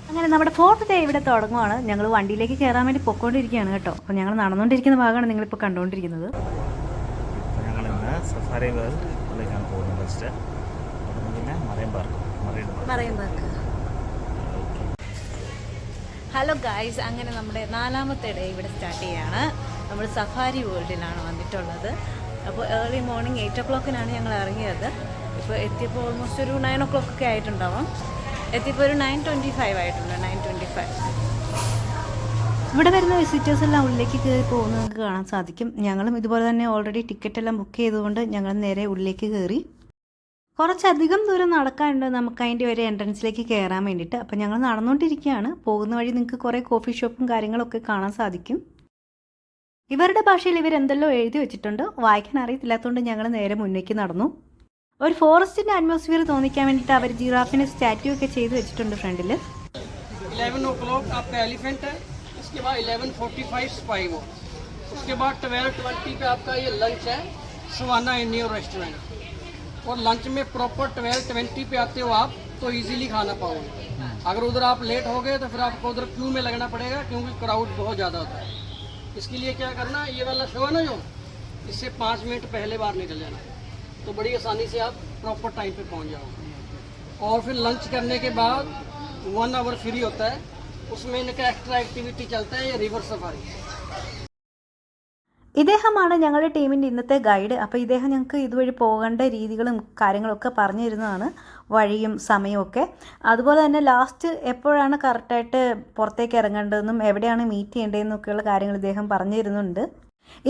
അങ്ങനെ നമ്മുടെ 4th day ഇവിടെ തുടങ്ങുവാണ്. ഞങ്ങൾ വണ്ടിയിലേക്ക് കയറാൻ വേണ്ടി പൊക്കോണ്ടിരിക്കുകയാണ് കേട്ടോ. അപ്പോൾ ഞങ്ങൾ നടന്നുകൊണ്ടിരിക്കുന്ന ഭാഗമാണ് നിങ്ങളിപ്പോൾ കണ്ടുകൊണ്ടിരിക്കുന്നത്. ഞങ്ങൾ ഇന്ന് സഫാരി വേൾഡിലേക്കാണ് പോകുന്നത്. ഫസ്റ്റ് പിന്നെ മറൈൻ പാർക്ക്. ഹലോ ഗായ്സ്, അങ്ങനെ നമ്മുടെ 4ാമത്തെ ഡേ ഇവിടെ സ്റ്റാർട്ട് ചെയ്യുകയാണ്. നമ്മൾ സഫാരി വേൾഡിലാണ് വന്നിട്ടുള്ളത്. അപ്പോൾ ഏർലി മോർണിംഗ് 8 o'clock ഞങ്ങൾ ഇറങ്ങിയത്. ഇപ്പോൾ എത്തിയപ്പോൾ ഓൾമോസ്റ്റ് ഒരു 9 o'clock ഒക്കെ ആയിട്ടുണ്ടാവും. എത്തിയപ്പോൾ ഒരു 9:25 ആയിട്ടുണ്ട്. 9:25. ഇവിടെ വരുന്ന വിസിറ്റേഴ്സ് എല്ലാം ഉള്ളിലേക്ക് കയറി പോകുന്നത് നമുക്ക് കാണാൻ സാധിക്കും. ഞങ്ങളും ഇതുപോലെ തന്നെ ഓൾറെഡി ടിക്കറ്റ് എല്ലാം ബുക്ക് ചെയ്തുകൊണ്ട് ഞങ്ങൾ നേരെ ഉള്ളിലേക്ക് കയറി. കുറച്ചധികം ദൂരം നടക്കാനുണ്ട് നമുക്ക് അതിൻ്റെ ഒരു എൻട്രൻസിലേക്ക് കയറാൻ വേണ്ടിയിട്ട്. അപ്പോൾ ഞങ്ങൾ നടന്നുകൊണ്ടിരിക്കുകയാണ്. പോകുന്ന വഴി നിങ്ങൾക്ക് കുറേ കോഫി ഷോപ്പും കാര്യങ്ങളൊക്കെ കാണാൻ സാധിക്കും. ഇവരുടെ ഭാഷയിൽ ഇവരെന്തെല്ലോ എഴുതി വെച്ചിട്ടുണ്ട്. വായിക്കാൻ അറിയത്തില്ലാത്തതുകൊണ്ട് ഞങ്ങൾ നേരെ മുന്നേക്ക് നടന്നു. ഒരു ഫോറസ്റ്റിൻ്റെ അറ്റ്മോസ്ഫിയർ തോന്നിക്കാൻ വേണ്ടിയിട്ട് അവർ ജിറാഫിന് സ്റ്റാറ്റ്യൂ ഒക്കെ ചെയ്ത് വെച്ചിട്ടുണ്ട് ഫ്രണ്ടിൽ. 11 o'clock आपका एलिफेंट है, उसके बाद 11:45 स्पाई वॉक, उसके बाद 12:20 पे आपका ये लंच है सवाना इंडियन रेस्टोरेंट. और लंच में प्रॉपर 12:20 पे आते हो आप तो इजीली खाना पाओगे. अगर उधर आप लेट हो गए तो फिर आपको उधर क्यू में लगना पड़ेगा क्योंकि क्राउड बहुत ज़्यादा होता है. इसके लिए क्या करना, ये वाला शो है ना जो, इससे 5 मिनट पहले बाहर निकल जाना तो बड़ी आसानी से आप प्रॉपर टाइम पे पहुंच जाओगे. और फिर लंच करने के बाद 1 आवर फ्री होता है, उसमें इनका एक्स्ट्रा एक्टिविटी चलता है, ये रिवर सफारी. ഇദ്ദേഹമാണ് ഞങ്ങളുടെ ടീമിൻ്റെ ഇന്നത്തെ ഗൈഡ്. അപ്പോൾ ഇദ്ദേഹം ഞങ്ങൾക്ക് ഇതുവഴി പോകേണ്ട രീതികളും കാര്യങ്ങളൊക്കെ പറഞ്ഞു തരുന്നതാണ്, വഴിയും സമയമൊക്കെ. അതുപോലെ തന്നെ ലാസ്റ്റ് എപ്പോഴാണ് കറക്റ്റായിട്ട് പുറത്തേക്ക് ഇറങ്ങേണ്ടതെന്നും എവിടെയാണ് മീറ്റ് ചെയ്യേണ്ടതെന്നൊക്കെയുള്ള കാര്യങ്ങൾ ഇദ്ദേഹം പറഞ്ഞു തരുന്നുണ്ട്.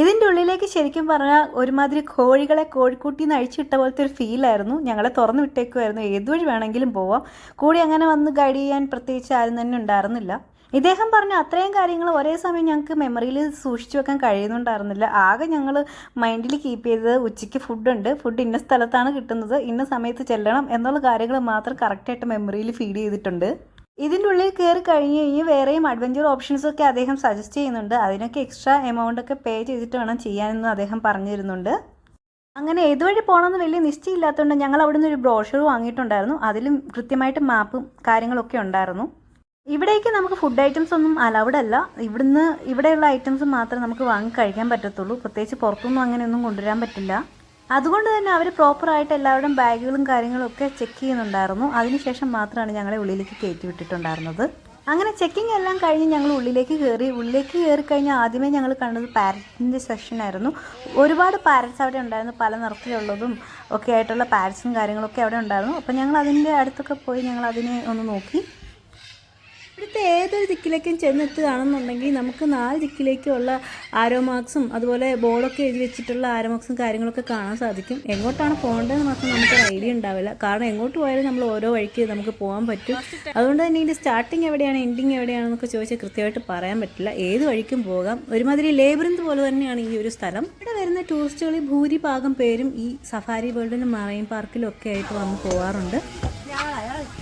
ഇതിൻ്റെ ഉള്ളിലേക്ക് ശരിക്കും പറഞ്ഞാൽ ഒരുമാതിരി കോഴികളെ കോഴിക്കൂട്ടിൽ നിന്ന് അഴിച്ചിട്ട പോലത്തെ ഒരു ഫീലായിരുന്നു. ഞങ്ങളെ തുറന്നു വിട്ടേക്കുമായിരുന്നു, ഏതുവഴി വേണമെങ്കിലും പോവാം. കൂടി അങ്ങനെ വന്ന് ഗൈഡ് ചെയ്യാൻ പ്രത്യേകിച്ച് ആരും തന്നെ ഉണ്ടായിരുന്നില്ല. ഇദ്ദേഹം പറഞ്ഞ അത്രയും കാര്യങ്ങൾ ഒരേ സമയം ഞങ്ങൾക്ക് മെമ്മറിയിൽ സൂക്ഷിച്ചു വെക്കാൻ കഴിയുന്നുണ്ടായിരുന്നില്ല. ആകെ ഞങ്ങൾ മൈൻഡിൽ കീപ്പ് ചെയ്തത് ഉച്ചയ്ക്ക് ഫുഡ് ഇന്ന സ്ഥലത്താണ് കിട്ടുന്നത്, ഇന്ന സമയത്ത് ചെല്ലണം എന്നുള്ള കാര്യങ്ങൾ മാത്രം കറക്റ്റായിട്ട് മെമ്മറിയിൽ ഫീഡ് ചെയ്തിട്ടുണ്ട്. ഇതിൻ്റെ ഉള്ളിൽ കയറി കഴിഞ്ഞ് വേറെയും അഡ്വഞ്ചർ ഓപ്ഷൻസൊക്കെ അദ്ദേഹം സജസ്റ്റ് ചെയ്യുന്നുണ്ട്. അതിനൊക്കെ എക്സ്ട്രാ എമൗണ്ടൊക്കെ പേ ചെയ്തിട്ട് വേണം ചെയ്യാനെന്ന് അദ്ദേഹം പറഞ്ഞു തരുന്നുണ്ട്. അങ്ങനെ ഏതുവഴി പോകണമെന്ന് വലിയ നിശ്ചയമില്ലാത്തതുകൊണ്ട് ഞങ്ങൾ അവിടെ നിന്ന് ഒരു ബ്രോഷർ വാങ്ങിയിട്ടുണ്ടായിരുന്നു. അതിലും കൃത്യമായിട്ട് മാപ്പും കാര്യങ്ങളൊക്കെ ഉണ്ടായിരുന്നു. ഇവിടേക്ക് നമുക്ക് ഫുഡ് ഐറ്റംസ് ഒന്നും അലൗഡ് അല്ല. ഇവിടെയുള്ള ഐറ്റംസ് മാത്രമേ നമുക്ക് വാങ്ങി കഴിക്കാൻ പറ്റത്തുള്ളൂ. പ്രത്യേകിച്ച് പുറത്തൊന്നും അങ്ങനെയൊന്നും കൊണ്ടുവരാൻ പറ്റില്ല. അതുകൊണ്ട് തന്നെ അവർ പ്രോപ്പറായിട്ട് എല്ലാവരുടെയും ബാഗുകളും കാര്യങ്ങളും ഒക്കെ ചെക്ക് ചെയ്യുന്നുണ്ടായിരുന്നു. അതിനുശേഷം മാത്രമാണ് ഞങ്ങളെ ഉള്ളിലേക്ക് കയറ്റി വിട്ടിട്ടുണ്ടായിരുന്നത്. അങ്ങനെ ചെക്കിംഗ് എല്ലാം കഴിഞ്ഞ് ഞങ്ങൾ ഉള്ളിലേക്ക് കയറി കഴിഞ്ഞാൽ ആദ്യമേ ഞങ്ങൾ കണ്ടത് പാരറ്റ്സിൻ്റെ സെക്ഷനായിരുന്നു. ഒരുപാട് പാരറ്റ്സ് അവിടെ ഉണ്ടായിരുന്നു, പല നിറത്തിലുള്ളതും ഒക്കെ ആയിട്ടുള്ള പാരറ്റ്സും കാര്യങ്ങളൊക്കെ അവിടെ ഉണ്ടായിരുന്നു. അപ്പോൾ ഞങ്ങൾ അതിൻ്റെ അടുത്തൊക്കെ പോയി ഞങ്ങൾ അതിനെ ഒന്ന് നോക്കി. ഇവിടുത്തെ ഏതൊരു ദിക്കിലേക്കും ചെന്നെത്തുകയാണെന്നുണ്ടെങ്കിൽ നമുക്ക് 4 ദിക്കിലേക്കുള്ള ആരോ മാർക്സും അതുപോലെ ബോർഡൊക്കെ എഴുതി വെച്ചിട്ടുള്ള ആരോ മാർക്സും കാര്യങ്ങളൊക്കെ കാണാൻ സാധിക്കും. എങ്ങോട്ടാണ് പോകേണ്ടതെന്ന് മാത്രം നമുക്കൊരു ഐഡിയ ഉണ്ടാവില്ല. കാരണം എങ്ങോട്ട് പോയാലും നമ്മൾ ഓരോ വഴിക്ക് നമുക്ക് പോകാൻ പറ്റും. അതുകൊണ്ട് തന്നെ ഇതിൻ്റെ സ്റ്റാർട്ടിങ് എവിടെയാണ് എൻഡിങ് എവിടെയാണെന്നൊക്കെ ചോദിച്ചാൽ കൃത്യമായിട്ട് പറയാൻ പറ്റില്ല. ഏത് വഴിക്കും പോകാം. ഒരുമാതിരി ലേബറിന്ത് പോലെ തന്നെയാണ് ഈ ഒരു സ്ഥലം. ഇവിടെ വരുന്ന ടൂറിസ്റ്റുകളിൽ ഭൂരിഭാഗം പേരും ഈ സഫാരി വേൾഡിലും മറൈൻ പാർക്കിലും ഒക്കെ ആയിട്ട് വന്ന് പോകാറുണ്ട്.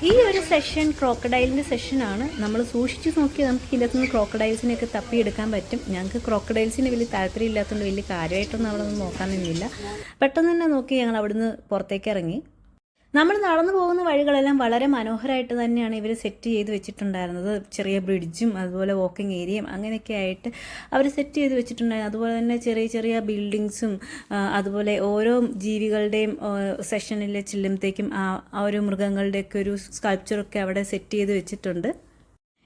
ഈ ഒരു സെഷൻ ക്രോക്കഡൈലിൻ്റെ സെഷനാണ്. നമ്മൾ സൂക്ഷിച്ച് നോക്കി നമുക്ക് ഇതിനകത്തുനിന്ന് ക്രോക്കഡൈൽസിനെയൊക്കെ തപ്പിയെടുക്കാൻ പറ്റും. ഞങ്ങൾക്ക് ക്രോക്കഡൈൽസിന് വലിയ താല്പര്യം ഇല്ലാത്തതുകൊണ്ട് വലിയ കാര്യമായിട്ടൊന്നും അവിടെ നിന്ന് നോക്കാൻ നിന്നില്ല. പെട്ടെന്ന് തന്നെ നോക്കി ഞങ്ങൾ അവിടുന്ന് പുറത്തേക്ക് ഇറങ്ങി. നമ്മൾ നടന്നു പോകുന്ന വഴികളെല്ലാം വളരെ മനോഹരമായിട്ട് തന്നെയാണ് ഇവർ സെറ്റ് ചെയ്ത് വെച്ചിട്ടുണ്ടായിരുന്നത്. ചെറിയ ബ്രിഡ്ജും അതുപോലെ വാക്കിംഗ് ഏരിയയും അങ്ങനെയൊക്കെ ആയിട്ട് അവർ സെറ്റ് ചെയ്ത് വെച്ചിട്ടുണ്ടായിരുന്നു. അതുപോലെ തന്നെ ചെറിയ ചെറിയ ബിൽഡിങ്സും അതുപോലെ ഓരോ ജീവികളുടെയും സെഷനിൽ ചെല്ലുമ്പോഴത്തേക്കും ആ ഒരു മൃഗങ്ങളുടെയൊക്കെ ഒരു സ്കൾപ്ചറൊക്കെ അവിടെ സെറ്റ് ചെയ്ത് വെച്ചിട്ടുണ്ട്.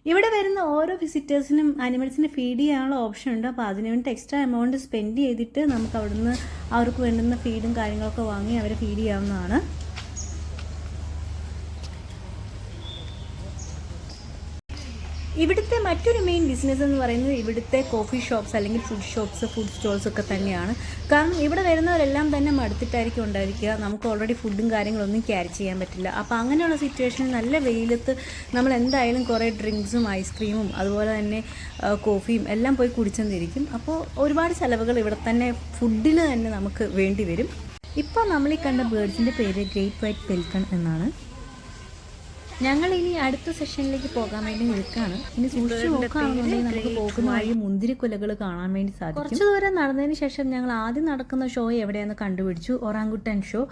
ഇവിടെ വരുന്ന ഓരോ വിസിറ്റേഴ്സിനും ആനിമൽസിനെ ഫീഡ് ചെയ്യാനുള്ള ഓപ്ഷൻ ഉണ്ട്. അപ്പോൾ അതിന് വേണ്ടി എക്സ്ട്രാ എമൗണ്ട് സ്പെൻഡ് ചെയ്തിട്ട് നമുക്ക് അവിടുന്ന് അവർക്ക് വേണ്ടുന്ന ഫീഡും കാര്യങ്ങളൊക്കെ വാങ്ങി അവരെ ഫീഡ് ചെയ്യാവുന്നതാണ്. ഇവിടുത്തെ മറ്റൊരു മെയിൻ ബിസിനസ് എന്ന് പറയുന്നത് ഇവിടുത്തെ കോഫി ഷോപ്സ് അല്ലെങ്കിൽ ഫുഡ് സ്റ്റോൾസ് ഒക്കെ തന്നെയാണ്. കാരണം ഇവിടെ വരുന്നവരെല്ലാം തന്നെ മടുത്തിട്ടായിരിക്കും ഉണ്ടായിരിക്കുക. നമുക്ക് ഓൾറെഡി ഫുഡും കാര്യങ്ങളൊന്നും ക്യാരി ചെയ്യാൻ പറ്റില്ല. അപ്പോൾ അങ്ങനെയുള്ള സിറ്റുവേഷനിൽ നല്ല വെയിലത്ത് നമ്മൾ എന്തായാലും കുറേ ഡ്രിങ്ക്സും ഐസ്ക്രീമും അതുപോലെ തന്നെ കോഫിയും എല്ലാം പോയി കുടിച്ചെന്നിരിക്കും. അപ്പോൾ ഒരുപാട് ചിലവുകൾ ഇവിടെ തന്നെ ഫുഡിന് തന്നെ നമുക്ക് വേണ്ടി വരും. ഇപ്പോൾ നമ്മൾ ഈ കണ്ട ബേർഡ്സിൻ്റെ പേര് ഗ്രേറ്റ് വൈറ്റ് പെലിക്കൺ എന്നാണ്. ഞങ്ങൾ ഇനി അടുത്ത സെഷനിലേക്ക് പോകാൻ വേണ്ടി നിൽക്കുകയാണ്. ഇനി സൂക്ഷിച്ച് നോക്കുകയാണെന്നുണ്ടെങ്കിൽ നമുക്ക് പോകുന്ന വഴി മുന്തിരിക്കുലകൾ കാണാൻ വേണ്ടി സാധിക്കും. കുറച്ച് ദൂരം നടന്നതിന് ശേഷം ഞങ്ങൾ ആദ്യം നടക്കുന്ന ഷോ എവിടെയാണെന്ന് കണ്ടുപിടിച്ചു, ഒറാങ്കുട്ടൻ ഷോ.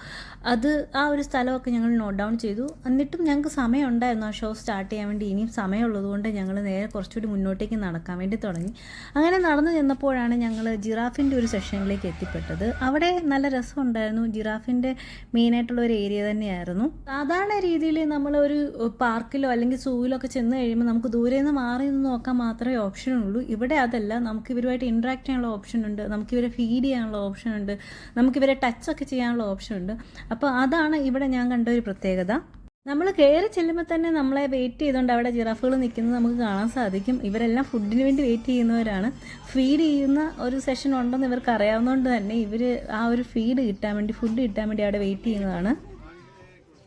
അത് ആ ഒരു സ്ഥലമൊക്കെ ഞങ്ങൾ നോട്ട് ഡൗൺ ചെയ്തു. എന്നിട്ടും ഞങ്ങൾക്ക് സമയം ഉണ്ടായിരുന്നു ആ ഷോ സ്റ്റാർട്ട് ചെയ്യാൻ വേണ്ടി. ഇനിയും സമയമുള്ളതുകൊണ്ട് ഞങ്ങൾ നേരെ കുറച്ചുകൂടി മുന്നോട്ടേക്ക് നടക്കാൻ വേണ്ടി തുടങ്ങി. അങ്ങനെ നടന്നു ചെന്നപ്പോഴാണ് ഞങ്ങൾ ജിറാഫിൻ്റെ ഒരു സെഷനിലേക്ക് എത്തിപ്പെട്ടത്. അവിടെ നല്ല രസമുണ്ടായിരുന്നു. ജിറാഫിൻ്റെ മെയിനായിട്ടുള്ള ഒരു ഏരിയ തന്നെയായിരുന്നു. സാധാരണ രീതിയിൽ നമ്മളൊരു പാർക്കിലോ അല്ലെങ്കിൽ സൂവിലോ ഒക്കെ ചെന്ന് കഴിയുമ്പോൾ നമുക്ക് ദൂരെ നിന്ന് മാറി നിന്ന് നോക്കാൻ മാത്രമേ ഓപ്ഷനുള്ളൂ. ഇവിടെ അതല്ല, നമുക്ക് ഇവരുമായിട്ട് ഇൻട്രാക്ട് ചെയ്യാനുള്ള ഓപ്ഷൻ ഉണ്ട്, നമുക്ക് ഇവരെ ഫീഡ് ചെയ്യാനുള്ള ഓപ്ഷൻ ഉണ്ട്, നമുക്ക് ഇവരെ ടച്ചൊക്കെ ചെയ്യാനുള്ള ഓപ്ഷൻ ഉണ്ട്. അപ്പോൾ അതാണ് ഇവിടെ ഞാൻ കണ്ട ഒരു പ്രത്യേകത. നമ്മൾ കയറി ചെല്ലുമ്പോൾ തന്നെ നമ്മളെ വെയിറ്റ് ചെയ്തുകൊണ്ട് അവിടെ ജിറാഫുകൾ നിൽക്കുന്നത് നമുക്ക് കാണാൻ സാധിക്കും. ഇവരെല്ലാം ഫുഡിന് വേണ്ടി വെയിറ്റ് ചെയ്യുന്നവരാണ്. ഫീഡ് ചെയ്യുന്ന ഒരു സെഷൻ ഉണ്ടെന്ന് ഇവർക്ക് അറിയാവുന്നതുകൊണ്ട് തന്നെ ഇവർ ആ ഒരു ഫീഡ് കിട്ടാൻ വേണ്ടി, ഫുഡ് കിട്ടാൻ വേണ്ടി അവിടെ വെയിറ്റ് ചെയ്യുന്നതാണ്.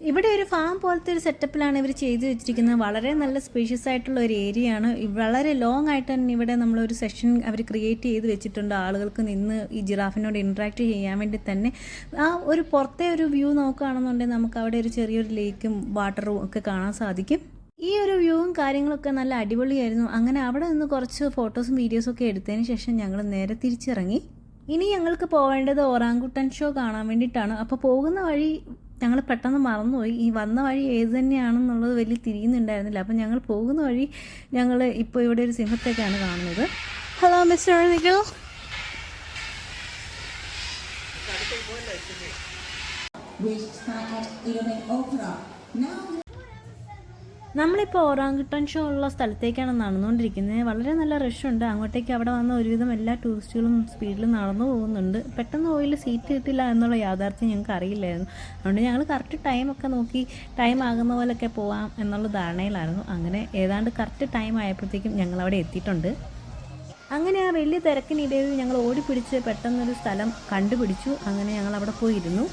ഇവിടെ ഒരു ഫാം പോലത്തെ ഒരു സെറ്റപ്പിലാണ് ഇവർ ചെയ്ത് വെച്ചിരിക്കുന്നത്. വളരെ നല്ല സ്പേഷ്യസ് ആയിട്ടുള്ള ഒരു ഏരിയയാണ്. വളരെ ലോങ് ആയിട്ട് തന്നെ ഇവിടെ നമ്മളൊരു സെഷൻ അവർ ക്രിയേറ്റ് ചെയ്ത് വെച്ചിട്ടുണ്ട്. ആളുകൾക്ക് നിന്ന് ഈ ജിറാഫിനോട് ഇൻട്രാക്ട് ചെയ്യാൻ വേണ്ടി തന്നെ. ആ ഒരു പുറത്തെ ഒരു വ്യൂ നോക്കുകയാണെന്നുണ്ടെങ്കിൽ നമുക്ക് അവിടെ ഒരു ചെറിയൊരു ലേക്കും വാട്ടറും ഒക്കെ കാണാൻ സാധിക്കും. ഈ ഒരു വ്യൂവും കാര്യങ്ങളൊക്കെ നല്ല അടിപൊളിയായിരുന്നു. അങ്ങനെ അവിടെ നിന്ന് കുറച്ച് ഫോട്ടോസും വീഡിയോസും ഒക്കെ എടുത്തതിന് ശേഷം ഞങ്ങൾ നേരെ തിരിച്ചിറങ്ങി. ഇനി ഞങ്ങൾക്ക് പോകേണ്ടത് ഒറാങ്കുട്ടൻ ഷോ കാണാൻ വേണ്ടിയിട്ടാണ്. അപ്പോൾ പോകുന്ന വഴി ഞങ്ങൾ പെട്ടെന്ന് മറന്നുപോയി. ഈ വന്ന വഴി ഏത് തന്നെയാണെന്നുള്ളത് വലിയ തിരിയുന്നുണ്ടായിരുന്നില്ല. അപ്പം ഞങ്ങൾ പോകുന്ന വഴി ഞങ്ങൾ ഇപ്പോൾ ഇവിടെ ഒരു സിംഹത്തേക്കാണ് കാണുന്നത്. Hello mister Nikhil. നമ്മളിപ്പോൾ ഒറാങ്കുട്ടൻ ഷോ ഉള്ള സ്ഥലത്തേക്കാണ് നടന്നുകൊണ്ടിരിക്കുന്നത്. വളരെ നല്ല റഷുണ്ട് അങ്ങോട്ടേക്ക്. അവിടെ വന്ന ഒരുവിധം എല്ലാ ടൂറിസ്റ്റുകളും സ്പീഡിൽ നടന്നു പോകുന്നുണ്ട്. പെട്ടെന്ന് പോയിൽ സീറ്റ് കിട്ടില്ല എന്നുള്ള യാഥാർത്ഥ്യം ഞങ്ങൾക്ക് അറിയില്ലായിരുന്നു. അതുകൊണ്ട് ഞങ്ങൾ കറക്റ്റ് ടൈമൊക്കെ നോക്കി ടൈം ആകുന്ന പോലെയൊക്കെ പോകാം എന്നുള്ള ധാരണയിലായിരുന്നു. അങ്ങനെ ഏതാണ്ട് കറക്റ്റ് ടൈം ആയപ്പോഴത്തേക്കും ഞങ്ങൾ അവിടെ എത്തിയിട്ടുണ്ട്. അങ്ങനെ ആ വലിയ തിരക്കിനിടയിൽ ഞങ്ങൾ ഓടിപ്പിടിച്ച് പെട്ടെന്നൊരു സ്ഥലം കണ്ടുപിടിച്ചു. അങ്ങനെ ഞങ്ങൾ അവിടെ പോയിരുന്നു.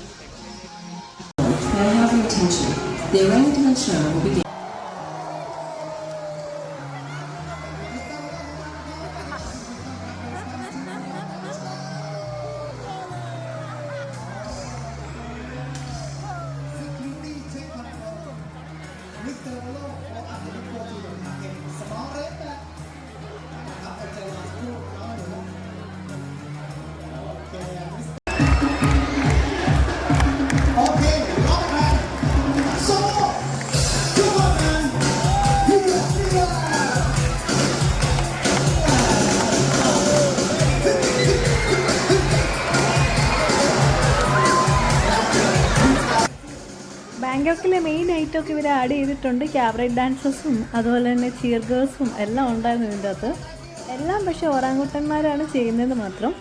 ബാങ്കോക്കിലെ മെയിൻ ഐറ്റമൊക്കെ ഇവർ ആഡ് ചെയ്തിട്ടുണ്ട്. ക്യാബറേറ്റ് ഡാൻസേഴ്സും അതുപോലെ തന്നെ ചിയർ ഗേൾസും എല്ലാം ഉണ്ടായിരുന്നു ഇതിൻ്റെ അകത്ത്. എല്ലാം പക്ഷേ ഒറാങ്കുട്ടന്മാരാണ് ചെയ്യുന്നത് മാത്രം.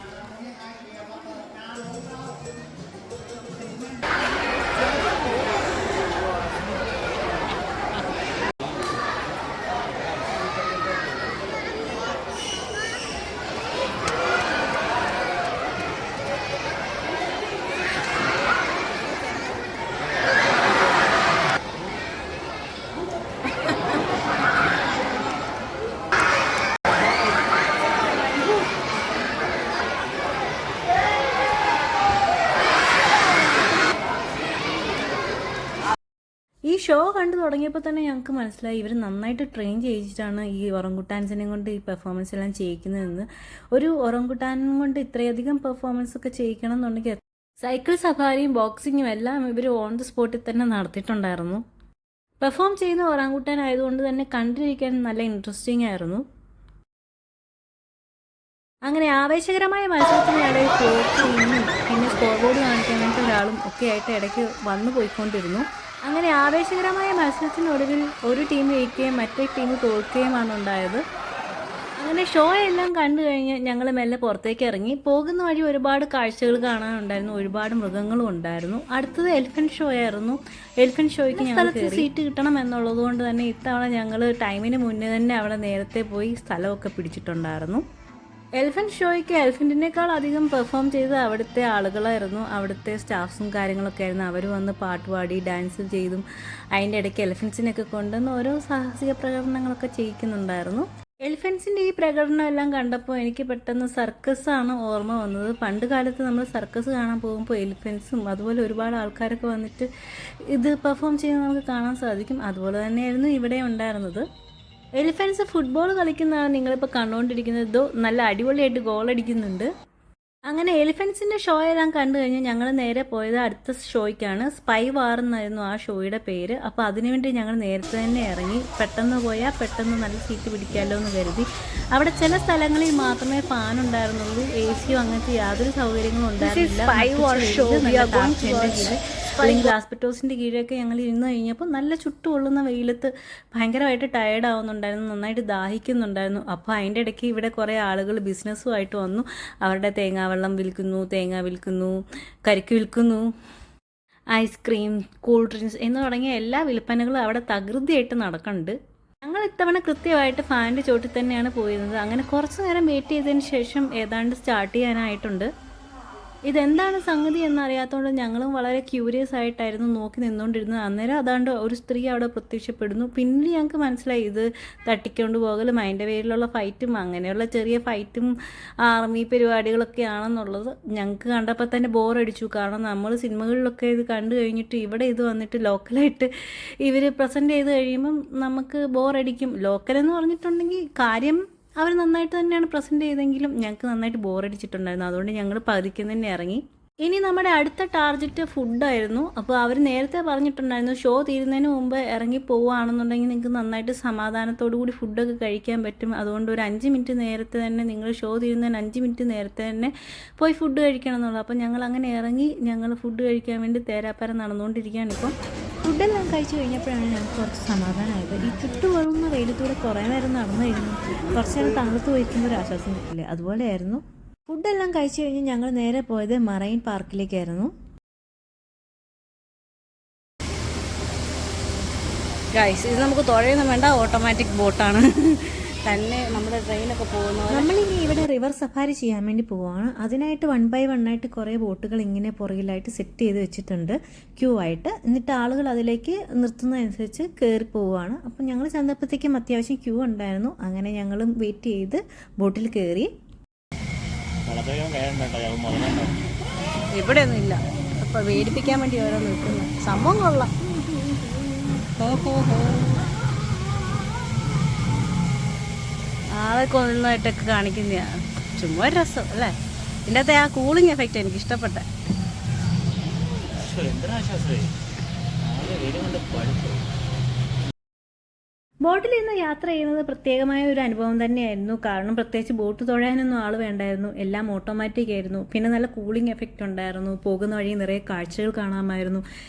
ഈ ഷോ കണ്ടു തുടങ്ങിയപ്പോൾ തന്നെ ഞങ്ങൾക്ക് മനസ്സിലായി ഇവർ നന്നായിട്ട് ട്രെയിൻ ചെയ്യിച്ചിട്ടാണ് ഈ ഒറങ്കുട്ടാൻസിനെ കൊണ്ട് ഈ പെർഫോമൻസ് എല്ലാം ചെയ്യിക്കുന്നതെന്ന്. ഒരു ഒറങ്കുട്ടാനും കൊണ്ട് ഇത്രയധികം പെർഫോമൻസ് ഒക്കെ ചെയ്യിക്കണം എന്നുണ്ടെങ്കിൽ സൈക്കിൾ സഫാരിയും ബോക്സിങ്ങും എല്ലാം ഇവർ ഓൺ ദി സ്പോട്ടിൽ തന്നെ നടത്തിയിട്ടുണ്ടായിരുന്നു. പെർഫോം ചെയ്യുന്ന ഒറാങ്കുട്ടാൻ ആയതുകൊണ്ട് തന്നെ കണ്ടിരിക്കാൻ നല്ല ഇൻട്രസ്റ്റിംഗ് ആയിരുന്നു. അങ്ങനെ ആവേശകരമായ മത്സരത്തിനിടെ ടീമും പിന്നെ സ്കോർ ബോർഡ് കാണിക്കാൻ വേണ്ടി ഒരാളും ഒക്കെ ആയിട്ട് ഇടയ്ക്ക് വന്നു പോയിക്കൊണ്ടിരുന്നു. അങ്ങനെ ആവേശകരമായ മത്സരത്തിനൊടുവിൽ ഒരു ടീം ജയിക്കുകയും മറ്റേ ടീം തോൽക്കുകയുമാണ് ഉണ്ടായത്. അങ്ങനെ ഷോ എല്ലാം കണ്ടു കഴിഞ്ഞ് ഞങ്ങൾ മെല്ലെ പുറത്തേക്ക് ഇറങ്ങി. പോകുന്ന വഴി ഒരുപാട് കാഴ്ചകൾ കാണാനുണ്ടായിരുന്നു, ഒരുപാട് മൃഗങ്ങളും ഉണ്ടായിരുന്നു. അടുത്തത് എലിഫന്റ് ഷോ ആയിരുന്നു. എലിഫന്റ് ഷോയ്ക്ക് ഞങ്ങൾക്ക് സീറ്റ് കിട്ടണം എന്നുള്ളത് കൊണ്ട് തന്നെ ഇത്തവണ ഞങ്ങൾ ടൈമിന് മുന്നേ തന്നെ അവിടെ നേരത്തെ പോയി സ്ഥലമൊക്കെ പിടിച്ചിട്ടുണ്ടായിരുന്നു. എലിഫന്റ് ഷോയ്ക്ക് എലിഫന്റിനേക്കാൾ അധികം പെർഫോം ചെയ്ത് അവിടുത്തെ ആളുകളായിരുന്നു, അവിടുത്തെ സ്റ്റാഫ്സും കാര്യങ്ങളൊക്കെ ആയിരുന്നു. അവർ വന്ന് പാട്ടുപാടി ഡാൻസ് ചെയ്തും അതിൻ്റെ ഇടയ്ക്ക് എലിഫൻസിനൊക്കെ കൊണ്ടുവന്ന് ഓരോ സാഹസിക പ്രകടനങ്ങളൊക്കെ ചെയ്യിക്കുന്നുണ്ടായിരുന്നു. എലിഫൻസിൻ്റെ ഈ പ്രകടനം എല്ലാം കണ്ടപ്പോൾ എനിക്ക് പെട്ടെന്ന് സർക്കസാണ് ഓർമ്മ വന്നത്. പണ്ട് കാലത്ത് നമ്മൾ സർക്കസ് കാണാൻ പോകുമ്പോൾ എലിഫൻസും അതുപോലെ ഒരുപാട് ആൾക്കാരൊക്കെ വന്നിട്ട് ഇത് പെർഫോം ചെയ്യുന്നത് നമുക്ക് കാണാൻ സാധിക്കും. അതുപോലെ തന്നെയായിരുന്നു ഇവിടെ ഉണ്ടായിരുന്നത്. എലിഫൻസ് ഫുട്ബോൾ കളിക്കുന്നതാണ് നിങ്ങളിപ്പോൾ കണ്ടുകൊണ്ടിരിക്കുന്നത്. ഇതോ നല്ല അടിപൊളിയായിട്ട് ഗോൾ അടിക്കുന്നുണ്ട്. അങ്ങനെ എലിഫൻസിൻ്റെ ഷോ എല്ലാം കണ്ടു കഴിഞ്ഞ് ഞങ്ങൾ നേരെ പോയത് അടുത്ത ഷോയ്ക്കാണ്. സ്പൈ വാർ എന്നായിരുന്നു ആ ഷോയുടെ പേര്. അപ്പോൾ അതിനുവേണ്ടി ഞങ്ങൾ നേരത്തെ തന്നെ ഇറങ്ങി. പെട്ടെന്ന് പോയാൽ പെട്ടെന്ന് നല്ല സീറ്റ് പിടിക്കാമല്ലോ എന്ന് കരുതി. അവിടെ ചില സ്ഥലങ്ങളിൽ മാത്രമേ ഫാൻ ഉണ്ടായിരുന്നുള്ളൂ. AC അങ്ങനത്തെ യാതൊരു സൗകര്യങ്ങളും ഉണ്ടായിരുന്നില്ല. അല്ലെങ്കിൽ ഗ്ലാസ്പെറ്റോസിൻ്റെ കീഴൊക്കെ ഞങ്ങൾ ഇരുന്ന് കഴിഞ്ഞപ്പോൾ നല്ല ചുട്ടുകൊള്ളുന്ന വെയിലത്ത് ഭയങ്കരമായിട്ട് ടയേർഡ് ആവുന്നുണ്ടായിരുന്നു, നന്നായിട്ട് ദാഹിക്കുന്നുണ്ടായിരുന്നു. അപ്പോൾ അതിൻ്റെ ഇടയ്ക്ക് ഇവിടെ കുറേ ആളുകൾ ബിസിനസ്സുമായിട്ട് വന്നു. അവരുടെ തേങ്ങാവെള്ളം വിൽക്കുന്നു, തേങ്ങ വിൽക്കുന്നു, കരിക്ക് വിൽക്കുന്നു, ഐസ്ക്രീം, കൂൾ ഡ്രിങ്ക്സ് എന്ന് തുടങ്ങിയ എല്ലാ വിൽപ്പനകളും അവിടെ തകൃതിയായിട്ട് നടക്കുന്നുണ്ട്. ഞങ്ങൾ ഇത്തവണ കൃത്യമായിട്ട് ഫാനിൻ്റെ ചോട്ടിൽ തന്നെയാണ് പോയിരുന്നത്. അങ്ങനെ കുറച്ച് നേരം വെയിറ്റ് ചെയ്തതിന് ശേഷം ഏതാണ്ട് സ്റ്റാർട്ട് ചെയ്യാനായിട്ടുണ്ട്. ഇതെന്താണ് സംഗതി എന്നറിയാത്തതുകൊണ്ട് ഞങ്ങളും വളരെ ക്യൂരിയസ് ആയിട്ടായിരുന്നു നോക്കി നിന്നുകൊണ്ടിരുന്നത്. അന്നേരം അതാണ്ട് ഒരു സ്ത്രീ അവിടെ പ്രത്യക്ഷപ്പെടുന്നു. പിന്നീട് ഞങ്ങൾക്ക് മനസ്സിലായി ഇത് തട്ടിക്കൊണ്ട് പോകലും അതിൻ്റെ പേരിലുള്ള ഫൈറ്റും അങ്ങനെയുള്ള ചെറിയ ഫൈറ്റും ആർമി പരിപാടികളൊക്കെ ആണെന്നുള്ളത് ഞങ്ങൾക്ക് കണ്ടപ്പോൾ തന്നെ ബോറടിച്ചു. കാരണം നമ്മൾ സിനിമകളിലൊക്കെ ഇത് കണ്ടു കഴിഞ്ഞിട്ട് ഇവിടെ ഇത് വന്നിട്ട് ലോക്കലായിട്ട് ഇവർ പ്രസൻറ്റ് ചെയ്ത് കഴിയുമ്പം നമുക്ക് ബോറടിക്കും. ലോക്കലെന്ന് പറഞ്ഞിട്ടുണ്ടെങ്കിൽ കാര്യം അവർ നന്നായിട്ട് തന്നെയാണ് പ്രസൻറ്റ് ചെയ്തെങ്കിലും ഞങ്ങൾക്ക് നന്നായിട്ട് ബോറടിച്ചിട്ടുണ്ടായിരുന്നു. അതുകൊണ്ട് ഞങ്ങൾ പകുതിക്ക് തന്നെ ഇറങ്ങി. ഇനി നമ്മുടെ അടുത്ത ടാർഗറ്റ് ഫുഡായിരുന്നു. അപ്പോൾ അവർ നേരത്തെ പറഞ്ഞിട്ടുണ്ടായിരുന്നു ഷോ തീരുന്നതിന് മുമ്പ് ഇറങ്ങി പോവുകയാണെന്നുണ്ടെങ്കിൽ നിങ്ങൾക്ക് നന്നായിട്ട് സമാധാനത്തോടു കൂടി ഫുഡൊക്കെ കഴിക്കാൻ പറ്റും. അതുകൊണ്ട് ഒരു 5 മിനിറ്റ് നേരത്തെ തന്നെ നിങ്ങൾ ഷോ തീരുന്നതിന് 5 മിനിറ്റ് നേരത്തെ തന്നെ പോയി ഫുഡ് കഴിക്കണം എന്നുള്ളത്. അപ്പോൾ ഞങ്ങൾ അങ്ങനെ ഇറങ്ങി ഞങ്ങൾ ഫുഡ് കഴിക്കാൻ വേണ്ടി തേരാപ്പാരം നടന്നുകൊണ്ടിരിക്കുകയാണ്. ഇപ്പം ഫുഡെല്ലാം കഴിച്ച് കഴിഞ്ഞപ്പോഴാണ് ഞങ്ങൾക്ക് കുറച്ച് സമാധാനമായത്. ഈ ചുട്ടുകൊള്ളുന്ന വെയിലത്തൂടെ കുറേ നേരം നടന്നു കഴിഞ്ഞു കുറച്ച് നേരം തണുത്ത് പോയിരിക്കുമ്പോൾ ഒരു ആശ്വാസം കിട്ടില്ലേ, അതുപോലെയായിരുന്നു. ഫുഡെല്ലാം കഴിച്ച് കഴിഞ്ഞ് ഞങ്ങൾ നേരെ പോയത് മറൈൻ പാർക്കിലേക്കായിരുന്നു. ഗൈസ് ഇത് നമുക്ക് തുഴയൊന്നും വേണ്ട, ഓട്ടോമാറ്റിക് ബോട്ടാണ്. തന്നെ നമ്മുടെ ട്രെയിനൊക്കെ പോകുന്നത്. നമ്മളിനി ഇവിടെ റിവർ സഫാരി ചെയ്യാൻ വേണ്ടി പോവുകയാണ്. അതിനായിട്ട് 1 by 1 ആയിട്ട് കുറേ ബോട്ടുകൾ ഇങ്ങനെ പുറകിലായിട്ട് സെറ്റ് ചെയ്ത് വെച്ചിട്ടുണ്ട് ക്യൂ ആയിട്ട്. എന്നിട്ട് ആളുകൾ അതിലേക്ക് നിർത്തുന്നതനുസരിച്ച് കയറി പോവുകയാണ്. അപ്പം ഞങ്ങൾ ചെന്നപ്പോഴത്തേക്കും അത്യാവശ്യം ക്യൂ ഉണ്ടായിരുന്നു. അങ്ങനെ ഞങ്ങളും വെയിറ്റ് ചെയ്ത് ബോട്ടിൽ കയറി. ഇവിടെ ഒന്നും ഇല്ല, അപ്പൊ വേടിപ്പിക്കാൻ വേണ്ടി ഓരോ നിൽക്കുന്നു. സംഭവം കൊള്ളാം. ആളെ കൊല്ലുന്നതായിട്ടൊക്കെ കാണിക്കുന്നതാണ്. ചുമ്മാ ഒരു രസം അല്ലേ. ഇതിൻ്റെ അകത്തെ ആ കൂളിംഗ് എഫക്റ്റ് എനിക്ക് ഇഷ്ടപ്പെട്ടെ. ബോട്ടിൽ നിന്ന് യാത്ര ചെയ്യുന്നത് പ്രത്യേകമായ ഒരു അനുഭവം തന്നെയായിരുന്നു. കാരണം പ്രത്യേകിച്ച് ബോട്ട് തുഴയാനൊന്നും ആൾ വേണ്ടായിരുന്നു, എല്ലാം ഓട്ടോമാറ്റിക് ആയിരുന്നു. പിന്നെ നല്ല കൂളിംഗ് എഫക്റ്റ് ഉണ്ടായിരുന്നു. പോകുന്ന വഴി നിറയെ കാഴ്ചകൾ കാണാമായിരുന്നു.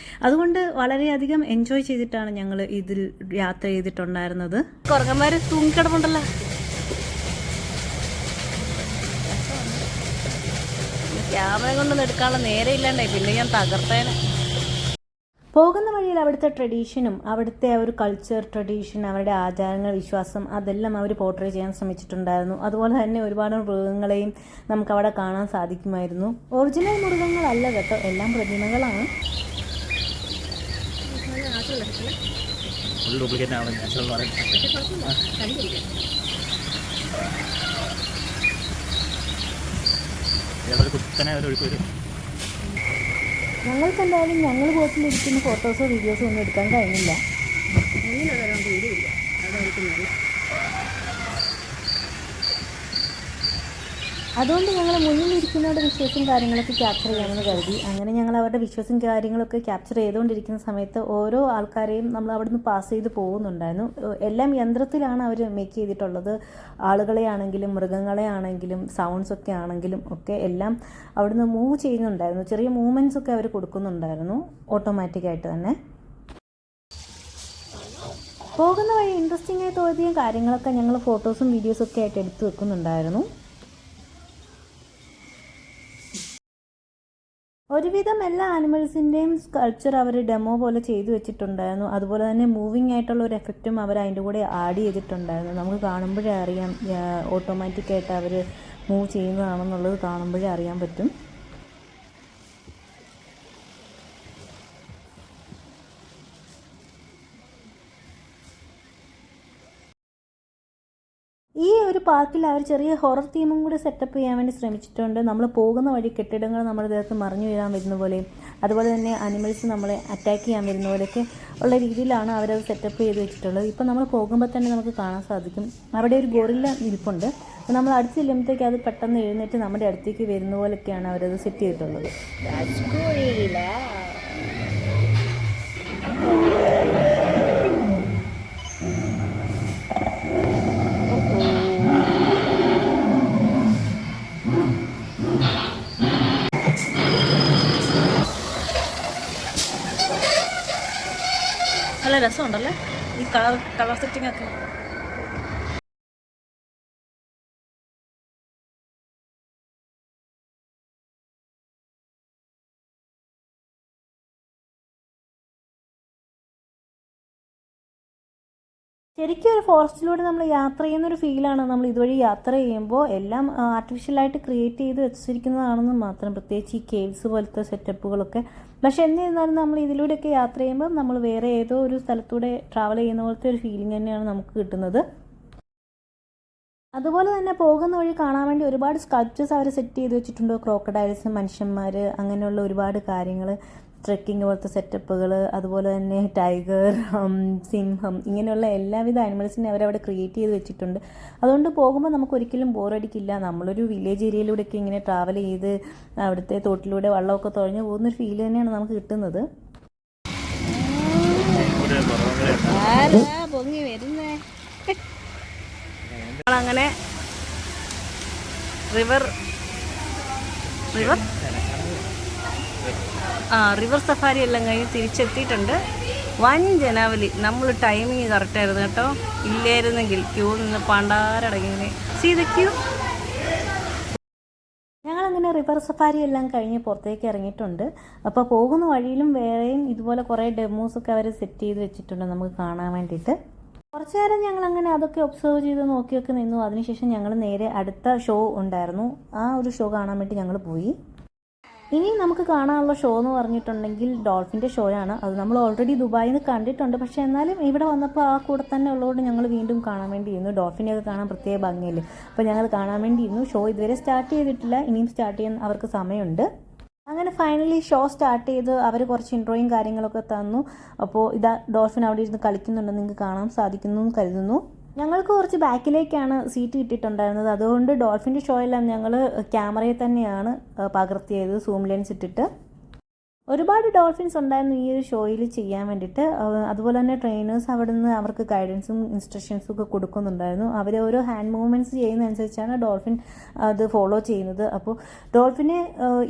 അതുകൊണ്ട് വളരെയധികം എൻജോയ് ചെയ്തിട്ടാണ് ഞങ്ങൾ ഇതിൽ യാത്ര ചെയ്തിട്ടുണ്ടായിരുന്നത്. കുറങ്ങന്മാർ തൂങ്ങിക്കിടപ്പുണ്ടല്ലോ. ക്യാമറ കൊണ്ടൊന്നും എടുക്കാനുള്ള നേരം ഇല്ലാണ്ടായി, പിന്നെ ഞാൻ തകർത്തേനെ. പോകുന്ന വഴിയിൽ അവിടുത്തെ ട്രഡീഷനും അവിടുത്തെ ഒരു കൾച്ചർ, ട്രഡീഷൻ, അവരുടെ ആചാരങ്ങൾ, വിശ്വാസം അതെല്ലാം അവർ പോർട്രേ ചെയ്യാൻ ശ്രമിച്ചിട്ടുണ്ടായിരുന്നു. അതുപോലെ തന്നെ ഒരുപാട് മൃഗങ്ങളെയും നമുക്കവിടെ കാണാൻ സാധിക്കുമായിരുന്നു. ഒറിജിനൽ മൃഗങ്ങളല്ല കേട്ടോ, എല്ലാം പ്രതിമകളാണ്. ഞങ്ങൾക്കെന്തായാലും ഞങ്ങൾ ബോട്ടിലിരിക്കുന്ന ഫോട്ടോസോ വീഡിയോസോ ഒന്നും എടുക്കാൻ കഴിഞ്ഞില്ല. അതുകൊണ്ട് ഞങ്ങൾ മുന്നിലിരിക്കുന്നവരുടെ വിഷ്വൽസും കാര്യങ്ങളൊക്കെ ക്യാപ്ചർ ചെയ്യാമെന്ന് കരുതി. അങ്ങനെ ഞങ്ങൾ അവരുടെ വിഷ്വൽസും കാര്യങ്ങളൊക്കെ ക്യാപ്ചർ ചെയ്തുകൊണ്ടിരിക്കുന്ന സമയത്ത് ഓരോ ആൾക്കാരെയും നമ്മൾ അവിടുന്ന് പാസ് ചെയ്ത് പോകുന്നുണ്ടായിരുന്നു. എല്ലാം യന്ത്രത്തിലാണ് അവർ മേക്ക് ചെയ്തിട്ടുള്ളത്. ആളുകളെ ആണെങ്കിലും മൃഗങ്ങളെ ആണെങ്കിലും സൗണ്ട്സൊക്കെ ആണെങ്കിലും ഒക്കെ എല്ലാം അവിടുന്ന് മൂവ് ചെയ്യുന്നുണ്ടായിരുന്നു. ചെറിയ മൂവ്മെൻറ്റ്സ് ഒക്കെ അവർ കൊടുക്കുന്നുണ്ടായിരുന്നു ഓട്ടോമാറ്റിക്കായിട്ട് തന്നെ. പോകുന്ന വഴി ഇൻട്രസ്റ്റിംഗ് ആയി തോന്നിയ കാര്യങ്ങളൊക്കെ ഞങ്ങൾ ഫോട്ടോസും വീഡിയോസും ഒക്കെ ആയിട്ട് എടുത്തു വെക്കുന്നുണ്ടായിരുന്നു. ഒരുവിധം എല്ലാ ആനിമൽസിൻ്റെയും സ്കൾപ്ചർ അവർ ഡെമോ പോലെ ചെയ്തു വെച്ചിട്ടുണ്ടായിരുന്നു. അതുപോലെ തന്നെ മൂവിങ് ആയിട്ടുള്ള ഒരു എഫക്റ്റും അവർ അതിൻ്റെ കൂടെ ആഡ് ചെയ്തിട്ടുണ്ടായിരുന്നു. നമുക്ക് കാണുമ്പോഴേ അറിയാം ഓട്ടോമാറ്റിക്കായിട്ട് അവർ മൂവ് ചെയ്യുന്നതാണെന്നുള്ളത് കാണുമ്പോഴേ അറിയാൻ പറ്റും. ഈ ഒരു പാർക്കിൽ അവർ ചെറിയ ഹൊറർ തീമും കൂടി സെറ്റപ്പ് ചെയ്യാൻ വേണ്ടി ശ്രമിച്ചിട്ടുണ്ട്. നമ്മൾ പോകുന്ന വഴി കെട്ടിടങ്ങൾ നമ്മുടെ ദേഹത്ത് മറിഞ്ഞു വീഴാൻ വരുന്ന പോലെയും അതുപോലെ തന്നെ അനിമൽസ് നമ്മളെ അറ്റാക്ക് ചെയ്യാൻ വരുന്ന പോലെയൊക്കെ ഉള്ള രീതിയിലാണ് അവരത് സെറ്റപ്പ് ചെയ്ത് വെച്ചിട്ടുള്ളത്. ഇപ്പം നമ്മൾ പോകുമ്പോൾ തന്നെ നമുക്ക് കാണാൻ സാധിക്കും അവിടെ ഒരു ഗൊറില്ല ഇരിപ്പുണ്ട്. അപ്പോൾ നമ്മൾ അടുത്ത് ചെല്ലുമ്പോഴത്തേക്ക് അത് പെട്ടെന്ന് എഴുന്നേറ്റ് നമ്മുടെ അടുത്തേക്ക് വരുന്ന പോലെയൊക്കെയാണ് അവരത് സെറ്റ് ചെയ്തിട്ടുള്ളത്. നല്ല രസമുണ്ടല്ലേ ഈ കളർ സെറ്റിംഗ് ഒക്കെ. ശരിക്കും ഒരു ഫോറസ്റ്റിലൂടെ നമ്മൾ യാത്ര ചെയ്യുന്നൊരു ഫീലാണ് നമ്മൾ ഇതുവഴി യാത്ര ചെയ്യുമ്പോൾ. എല്ലാം ആർട്ടിഫിഷ്യലായിട്ട് ക്രിയേറ്റ് ചെയ്ത് വെച്ചിരിക്കുന്നതാണെന്ന് മാത്രം, പ്രത്യേകിച്ച് ഈ കേവ്സ് പോലത്തെ സെറ്റപ്പുകളൊക്കെ. പക്ഷെ എന്നിരുന്നാലും നമ്മൾ ഇതിലൂടെയൊക്കെ യാത്ര ചെയ്യുമ്പോൾ നമ്മൾ വേറെ ഏതോ ഒരു സ്ഥലത്തൂടെ ട്രാവൽ ചെയ്യുന്ന പോലത്തെ ഒരു ഫീലിംഗ് തന്നെയാണ് നമുക്ക് കിട്ടുന്നത്. അതുപോലെ തന്നെ പോകുന്ന വഴി കാണാൻ വേണ്ടി ഒരുപാട് സ്കൾപ്ചേഴ്സ് അവർ സെറ്റ് ചെയ്ത് വെച്ചിട്ടുണ്ട്. ക്രോക്കഡൈൽസ്, മനുഷ്യന്മാർ, അങ്ങനെയുള്ള ഒരുപാട് കാര്യങ്ങൾ, ട്രെക്കിംഗ് പോലത്തെ സെറ്റപ്പുകൾ, അതുപോലെ തന്നെ ടൈഗർ, സിംഹം, ഇങ്ങനെയുള്ള എല്ലാവിധ ആനിമൽസിനെ അവരവിടെ ക്രിയേറ്റ് ചെയ്ത് വെച്ചിട്ടുണ്ട്. അതുകൊണ്ട് പോകുമ്പോൾ നമുക്ക് ഒരിക്കലും ബോറടിക്കില്ല. നമ്മളൊരു വില്ലേജ് ഏരിയയിലൂടെയൊക്കെ ഇങ്ങനെ ട്രാവൽ ചെയ്ത് അവിടുത്തെ തോട്ടിലൂടെ വെള്ളമൊക്കെ തുഴഞ്ഞു പോകുന്നൊരു ഫീൽ തന്നെയാണ് നമുക്ക് കിട്ടുന്നത്. പൊങ്ങി വരുന്നേ. അങ്ങനെ റിവർ സഫാരി എല്ലാം കഴിഞ്ഞ് തിരിച്ചെത്തിയിട്ടുണ്ട്. വൻ ജനാവലി. നമ്മൾ ടൈമിങ് കറക്റ്റായിരുന്നു കേട്ടോ. ഇല്ലായിരുന്നെങ്കിൽ ക്യൂ നിന്ന് പണ്ടാരടങ്ങിങ്ങനെ ക്യൂ. ഞങ്ങളങ്ങനെ റിവർ സഫാരി എല്ലാം കഴിഞ്ഞ് പുറത്തേക്ക് ഇറങ്ങിയിട്ടുണ്ട്. അപ്പോൾ പോകുന്ന വഴിയിലും വേറെയും ഇതുപോലെ കുറേ ഡെമോസൊക്കെ അവർ സെറ്റ് ചെയ്ത് വെച്ചിട്ടുണ്ട് നമുക്ക് കാണാൻ വേണ്ടിയിട്ട്. കുറച്ച് നേരം ഞങ്ങളങ്ങനെ അതൊക്കെ ഒബ്സർവ് ചെയ്ത് നോക്കിയൊക്കെ നിന്നു. അതിനുശേഷം ഞങ്ങൾ നേരെ അടുത്ത ഷോ ഉണ്ടായിരുന്നു, ആ ഒരു ഷോ കാണാൻ വേണ്ടി ഞങ്ങൾ പോയി. ഇനി നമുക്ക് കാണാനുള്ള ഷോ എന്ന് പറഞ്ഞിട്ടുണ്ടെങ്കിൽ ഡോൾഫിൻ്റെ ഷോയാണ്. അത് നമ്മൾ ഓൾറെഡി ദുബായിൽ നിന്ന് കണ്ടിട്ടുണ്ട്. പക്ഷേ എന്നാലും ഇവിടെ വന്നപ്പോൾ ആ കൂടെ തന്നെ ഉള്ളതുകൊണ്ട് ഞങ്ങൾ വീണ്ടും കാണാൻ വേണ്ടി ഇരുന്നു. ഡോൾഫിനെയൊക്കെ കാണാൻ പ്രത്യേക ഭംഗിയല്ലേ. അപ്പോൾ ഞങ്ങൾ കാണാൻ വേണ്ടി ഇരുന്നു. ഷോ ഇതുവരെ സ്റ്റാർട്ട് ചെയ്തിട്ടില്ല, ഇനിയും സ്റ്റാർട്ട് ചെയ്യാൻ അവർക്ക് സമയമുണ്ട്. അങ്ങനെ ഫൈനലി ഷോ സ്റ്റാർട്ട് ചെയ്ത് അവർ കുറച്ച് ഇൻട്രോയും കാര്യങ്ങളൊക്കെ തന്നു. അപ്പോൾ ഇതാ ഡോൾഫിൻ അവിടെ ഇരുന്ന് കളിക്കുന്നുണ്ടെന്ന് നിങ്ങൾക്ക് കാണാൻ സാധിക്കുന്നു എന്ന് കരുതുന്നു. ഞങ്ങൾക്ക് കുറച്ച് ബാക്കിലേക്കാണ് സീറ്റ് കിട്ടിയിട്ടുണ്ടായിരുന്നത്. അതുകൊണ്ട് ഡോൾഫിൻ്റെ ഷോ എല്ലാം ഞങ്ങൾ ക്യാമറയിൽ തന്നെയാണ് പകർത്തിയത്, സൂം ലെൻസ് ഇട്ടിട്ട്. ഒരുപാട് ഡോൾഫിൻസ് ഉണ്ടായിരുന്നു ഈ ഒരു ഷോയിൽ ചെയ്യാൻ വേണ്ടിയിട്ട്. അതുപോലെ തന്നെ ട്രെയിനേഴ്സ് അവിടെ നിന്ന് അവർക്ക് ഗൈഡൻസും ഇൻസ്ട്രക്ഷൻസും ഒക്കെ കൊടുക്കുന്നുണ്ടായിരുന്നു. അവർ ഓരോ ഹാൻഡ് മൂവ്മെൻറ്റ്സ് ചെയ്യുന്നതനുസരിച്ചാണ് ഡോൾഫിൻ അത് ഫോളോ ചെയ്യുന്നത്. അപ്പോൾ ഡോൾഫിനെ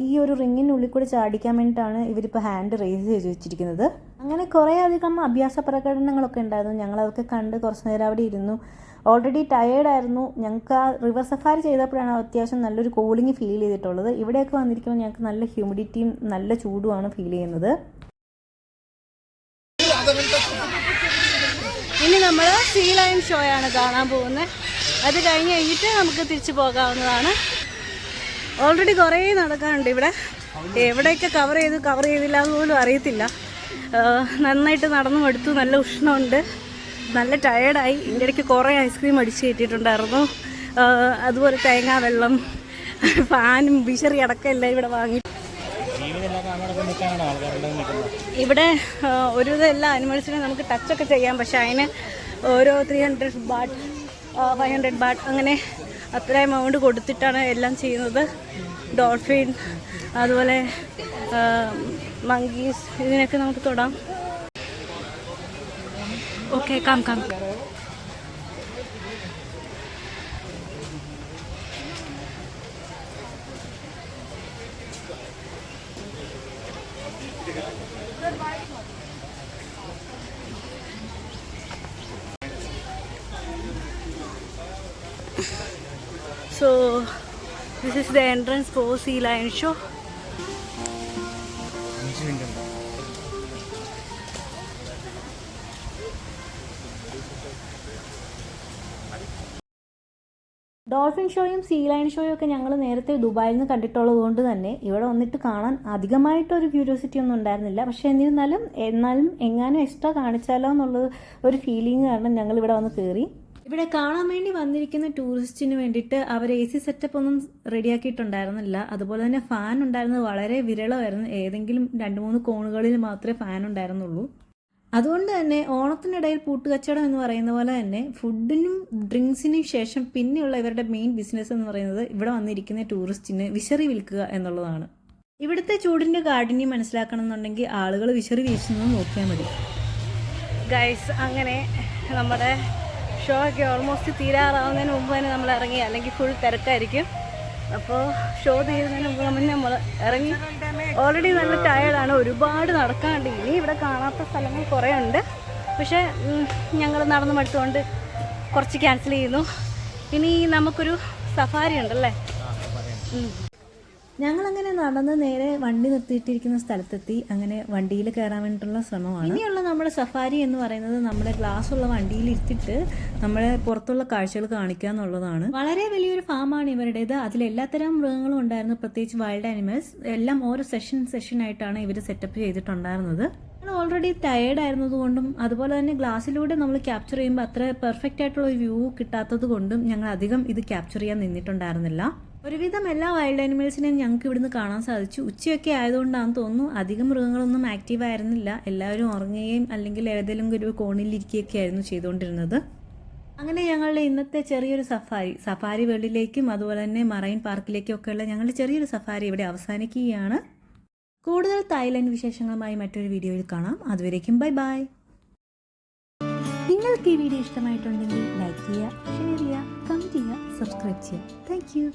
ഈ ഒരു റിങ്ങിനുള്ളിൽ കൂടി ചാടിക്കാൻ വേണ്ടിയിട്ടാണ് ഇവരിപ്പോൾ ഹാൻഡ് റേസ് ചെയ്ത് വെച്ചിരിക്കുന്നത്. അങ്ങനെ കുറേ അധികം അഭ്യാസ പ്രകടനങ്ങളൊക്കെ ഉണ്ടായിരുന്നു. ഞങ്ങളതൊക്കെ കണ്ട് കുറച്ച് നേരം അവിടെ ഇരുന്നു. ഓൾറെഡി ടയേർഡായിരുന്നു. ഞങ്ങൾക്ക് ആ റിവർ സഫാരി ചെയ്തപ്പോഴാണ് അത്യാവശ്യം നല്ലൊരു കൂളിംഗ് ഫീൽ ചെയ്തിട്ടുള്ളത്. ഇവിടെയൊക്കെ വന്നിരിക്കുമ്പോൾ ഞങ്ങൾക്ക് നല്ല ഹ്യൂമിഡിറ്റിയും നല്ല ചൂടുമാണ് ഫീൽ ചെയ്യുന്നത്. ഇനി നമ്മൾ സീ ലയൺ ഷോയാണ് കാണാൻ പോകുന്നത്. അത് കഴിഞ്ഞിട്ട് നമുക്ക് തിരിച്ചു പോകാവുന്നതാണ്. ഓൾറെഡി കുറേ നടക്കാനുണ്ട് ഇവിടെ. എവിടെയൊക്കെ കവർ ചെയ്തില്ല എന്ന് പോലും അറിയത്തില്ല. നന്നായിട്ട് നടന്നു മടുത്തു. നല്ല ഉഷ്ണമുണ്ട്, നല്ല ടയേർഡായി. ഇതിൻ്റെ ഇടയ്ക്ക് കുറേ ഐസ്ക്രീം അടിച്ച് കയറ്റിയിട്ടുണ്ടായിരുന്നു. അതുപോലെ തേങ്ങാ വെള്ളം, ഫാനും വിശറി അടക്കം എല്ലാം ഇവിടെ വാങ്ങി. ഇവിടെ ഒരുവിധം എല്ലാ അനിമൽസിനും നമുക്ക് ടച്ചൊക്കെ ചെയ്യാം. പക്ഷേ അതിന് ഓരോ 300 ബാട്ട് 500 ബാട്ട് അങ്ങനെ അത്ര എമൗണ്ട് കൊടുത്തിട്ടാണ് എല്ലാം ചെയ്യുന്നത്. ഡോൾഫിൻ, അതുപോലെ മങ്കീസ്, ഇതിനൊക്കെ നമുക്ക് തൊടാം. Okay, come. So this is the entrance for Sea Lion Show. Dolphin ഷോയും സീ ലയൺ ഷോയും ഒക്കെ ഞങ്ങൾ നേരത്തെ ദുബായിൽ നിന്ന് കണ്ടിട്ടുള്ളത് കൊണ്ട് തന്നെ ഇവിടെ വന്നിട്ട് കാണാൻ അധികമായിട്ടൊരു ക്യൂരിയോസിറ്റി ഒന്നും ഉണ്ടായിരുന്നില്ല. പക്ഷേ എന്നാലും എങ്ങാനും എക്സ്ട്രാ കാണിച്ചാലോ എന്നുള്ളത് ഒരു ഫീലിംഗ് കാരണം ഞങ്ങൾ ഇവിടെ വന്ന് കയറി. ഇവിടെ കാണാൻ വേണ്ടി വന്നിരിക്കുന്ന ടൂറിസ്റ്റിന് വേണ്ടിയിട്ട് അവർ AC സെറ്റപ്പ് ഒന്നും റെഡിയാക്കിയിട്ടുണ്ടായിരുന്നില്ല. അതുപോലെ തന്നെ ഫാൻ ഉണ്ടായിരുന്നത് വളരെ വിരളമായിരുന്നു. ഏതെങ്കിലും 2-3 കോണുകളിൽ മാത്രമേ ഫാൻ ഉണ്ടായിരുന്നുള്ളൂ. അതുകൊണ്ട് തന്നെ ഓണത്തിനിടയിൽ പൂട്ടുകച്ചവടം എന്ന് പറയുന്ന പോലെ തന്നെ ഫുഡിനും ഡ്രിങ്ക്സിനും ശേഷം പിന്നെയുള്ള ഇവരുടെ മെയിൻ ബിസിനസ് എന്ന് പറയുന്നത് ഇവിടെ വന്നിരിക്കുന്ന ടൂറിസ്റ്റിന് വിശറി വിൽക്കുക എന്നുള്ളതാണ്. ഇവിടുത്തെ ചൂടിൻ്റെ കാഠിന്യം മനസ്സിലാക്കണം എന്നുണ്ടെങ്കിൽ ആളുകൾ വിശറി വീശുന്നത് നോക്കിയാൽ മതി. ഗൈസ്, അങ്ങനെ നമ്മുടെ ഷോ ഒക്കെ ഓൾമോസ്റ്റ് തീരാറാവുന്നതിന് മുമ്പ് തന്നെ നമ്മൾ ഇറങ്ങി, അല്ലെങ്കിൽ ഫുൾ തിരക്കായിരിക്കും. അപ്പോൾ ഷോ തീരുന്നതിന് മുമ്പ് നമ്മൾ ഇറങ്ങി. ഓൾറെഡി നല്ല ടയേർഡാണ്, ഒരുപാട് നടക്കാനുണ്ട്. ഇനി ഇവിടെ കാണാത്ത സ്ഥലങ്ങൾ കുറേ ഉണ്ട്. പക്ഷേ ഞങ്ങൾ നടന്ന് മടുത്തുകൊണ്ട് കുറച്ച് ക്യാൻസൽ ചെയ്യുന്നു. ഇനി നമുക്കൊരു സഫാരി ഉണ്ടല്ലേ. ഞങ്ങളങ്ങനെ നടന്ന് നേരെ വണ്ടി നിർത്തിയിട്ടിരിക്കുന്ന സ്ഥലത്തെത്തി. അങ്ങനെ വണ്ടിയിൽ കയറാൻ വേണ്ടിയിട്ടുള്ള ശ്രമമാണ്. ഇനിയുള്ള നമ്മുടെ സഫാരി എന്ന് പറയുന്നത് നമ്മുടെ ഗ്ലാസ്സുള്ള വണ്ടിയിൽ ഇരുത്തിയിട്ട് നമ്മളെ പുറത്തുള്ള കാഴ്ചകൾ കാണിക്കുക എന്നുള്ളതാണ്. വളരെ വലിയൊരു ഫാമാണ് ഇവരുടേത്. അതിൽ എല്ലാത്തരം മൃഗങ്ങളും ഉണ്ടായിരുന്നു, പ്രത്യേകിച്ച് വൈൽഡ് ആനിമൽസ്. എല്ലാം ഓരോ സെഷനായിട്ടാണ് ഇവർ സെറ്റപ്പ് ചെയ്തിട്ടുണ്ടായിരുന്നത്. നമ്മൾ ഓൾറെഡി ടയേർഡ് ആയിരുന്നതുകൊണ്ടും അതുപോലെ തന്നെ ഗ്ലാസ്സിലൂടെ നമ്മൾ ക്യാപ്ചർ ചെയ്യുമ്പോൾ അത്ര പെർഫെക്റ്റ് ആയിട്ടുള്ള ഒരു വ്യൂ കിട്ടാത്തത് കൊണ്ടും ഞങ്ങൾ അധികം ഇത് ക്യാപ്ചർ ചെയ്യാൻ നിന്നിട്ടുണ്ടായിരുന്നില്ല. ഒരുവിധം എല്ലാ വൈൽഡ് ആനിമൽസിനെയും ഞങ്ങൾക്ക് ഇവിടുന്ന് കാണാൻ സാധിച്ചു. ഉച്ചയൊക്കെ ആയതുകൊണ്ടാണെന്ന് തോന്നുന്നു അധികം മൃഗങ്ങളൊന്നും ആക്റ്റീവ് ആയിരുന്നില്ല. എല്ലാവരും ഉറങ്ങുകയും അല്ലെങ്കിൽ ഏതെങ്കിലും ഒരു കോണിലിരിക്കുകയൊക്കെ ആയിരുന്നു ചെയ്തുകൊണ്ടിരുന്നത്. അങ്ങനെ ഞങ്ങളുടെ ഇന്നത്തെ ചെറിയൊരു സഫാരി വേൾഡിലേക്കും അതുപോലെ തന്നെ മറൈൻ പാർക്കിലേക്കും ഒക്കെയുള്ള ഞങ്ങളുടെ ചെറിയൊരു സഫാരി ഇവിടെ അവസാനിക്കുകയാണ്. കൂടുതൽ തായ്ലൻഡ് വിശേഷങ്ങളുമായി മറ്റൊരു വീഡിയോയിൽ കാണാം. അതുവരേക്കും ബൈ ബൈ. നിങ്ങൾക്ക് ഈ വീഡിയോ ഇഷ്ടമായിട്ടുണ്ടെങ്കിൽ ലൈക്ക് ചെയ്യുക, ഷെയർ ചെയ്യുക, കമൻറ്റ് ചെയ്യുക, സബ്സ്ക്രൈബ് ചെയ്യുക. Thank you.